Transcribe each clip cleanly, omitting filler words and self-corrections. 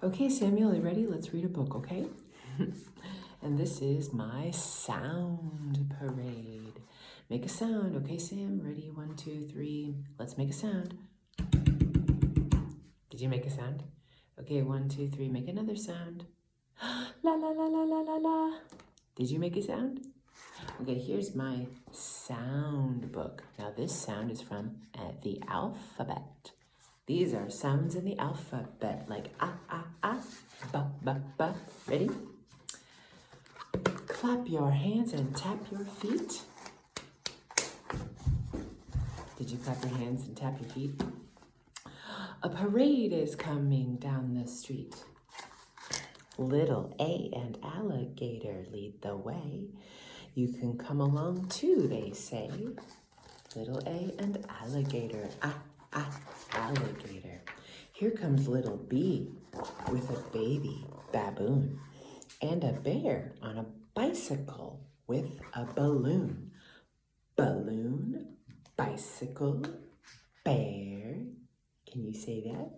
Okay, Samuel, are you ready? Let's read a book, okay? And this is my sound parade. Make a sound, okay, Sam? Ready? 1, 2, 3. Let's make a sound. Did you make a sound? Okay, 1, 2, 3. Make another sound. La la la la la la la. Did you make a sound? Okay, here's my sound book. Now this sound is from the alphabet. These are sounds in the alphabet, like ah, ah, ah, ba, ba, ba. Ready? Clap your hands and tap your feet. Did you clap your hands and tap your feet? A parade is coming down the street. Little A and alligator lead the way. You can come along too, they say. Little A and alligator, ah, ah, alligator. Here comes little B with a baby baboon and a bear on a bicycle with a balloon. Balloon, bicycle, bear. Can you say that?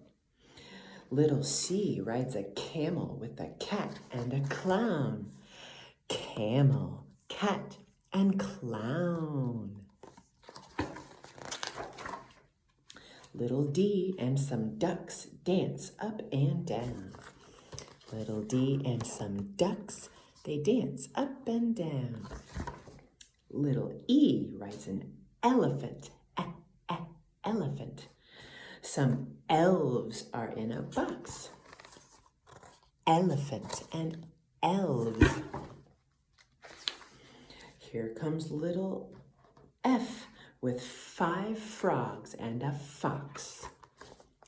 Little C rides a camel with a cat and a clown. Camel, cat, and clown. Little D and some ducks dance up and down. Little D and some ducks, they dance up and down. Little E rides an elephant, elephant. Some elves are in a box. Elephant and elves. Here comes little F with 5 frogs and a fox.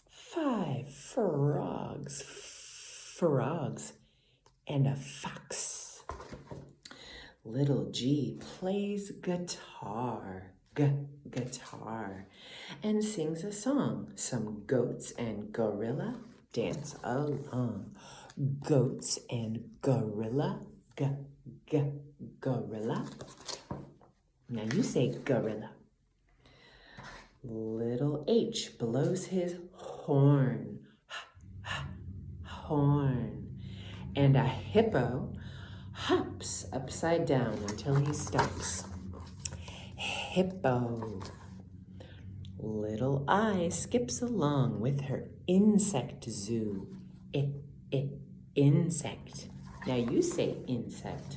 5 frogs, frogs, and a fox. Little G plays guitar, guitar, and sings a song. Some goats and gorilla dance along. Goats and gorilla, gorilla. Now you say gorilla. Little H blows his horn, horn, and a hippo hops upside down until he stops. Hippo. Little I skips along with her insect zoo. Insect. Now you say insect.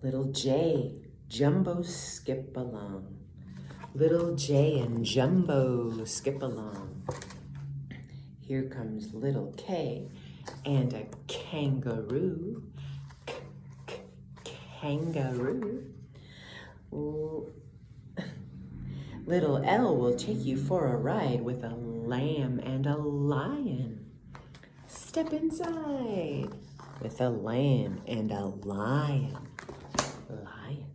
Little J, Jumbo skip along. Little J and Jumbo skip along. Here comes little K and a kangaroo. Kangaroo. Little L will take you for a ride with a lamb and a lion. Step inside with a lamb and a lion. Lion.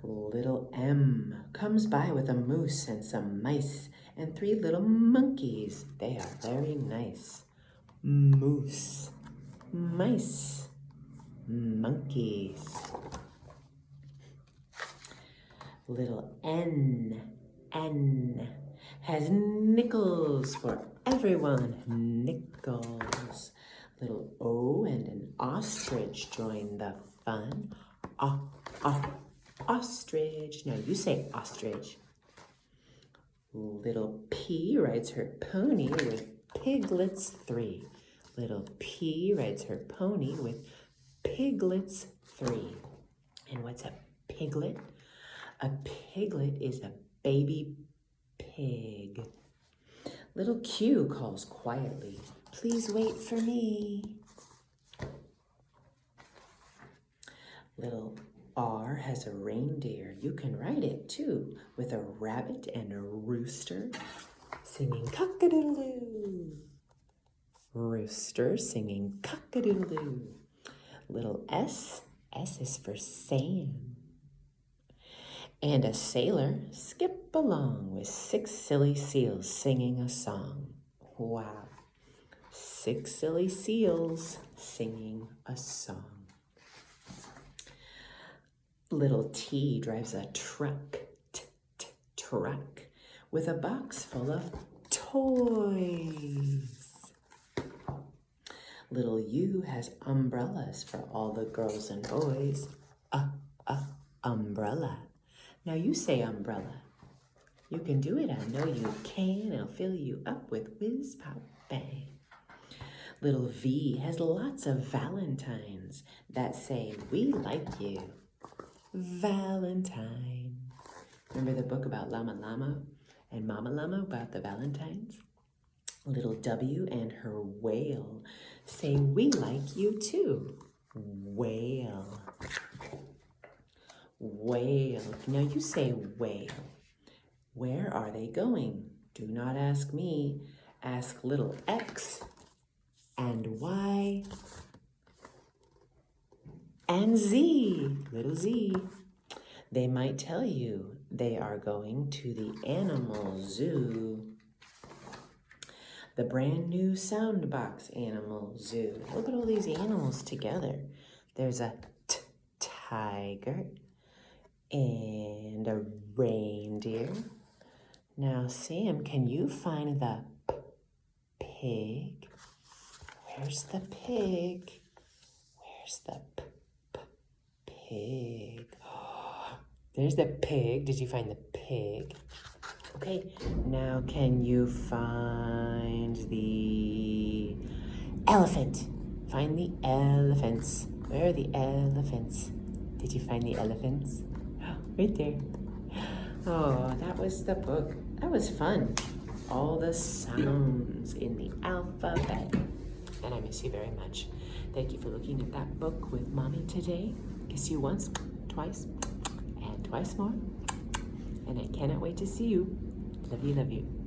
Little M comes by with a moose and some mice and 3 little monkeys. They are very nice. Moose, mice, monkeys. Little N has nickels for everyone. Nickels. Little O and an ostrich join the fun. Ostrich. Now you say ostrich. Little P rides her pony with piglets 3. Little P rides her pony with piglets 3. And what's a piglet? A piglet is a baby pig. Little Q calls quietly, "Please wait for me." Little R has a reindeer. You can ride it too, with a rabbit and a rooster singing cock-a-doodle-doo. Rooster singing cock-a-doodle-doo. Little S is for Sam. And a sailor skip along with 6 silly seals singing a song. Wow. 6 silly seals singing a song. Little T drives a truck, truck, with a box full of toys. Little U has umbrellas for all the girls and boys. Umbrella. Now you say umbrella. You can do it, I know you can. It'll fill you up with whiz, pop, bang. Little V has lots of valentines that say, we like you. Valentine. Remember the book about Llama Llama and Mama Llama about the valentines? Little W and her whale say, we like you too. Whale. Whale. Now you say whale. Where are they going? Do not ask me. Ask little X and Y and Z. Little Z. They might tell you they are going to the animal zoo. The brand new Soundbox Animal Zoo. Look at all these animals together. There's a tiger and a reindeer. Now, Sam, can you find the pig? Where's the pig? Where's the pig? Oh, there's the pig. Did you find the pig? Okay, now can you find the elephant? Find the elephants. Where are the elephants? Did you find the elephants? Right there. Oh, that was the book. That was fun. All the sounds in the alphabet. And I miss you very much. Thank you for looking at that book with Mommy today. Kiss you once, twice, and twice more. And I cannot wait to see you. Love you, love you.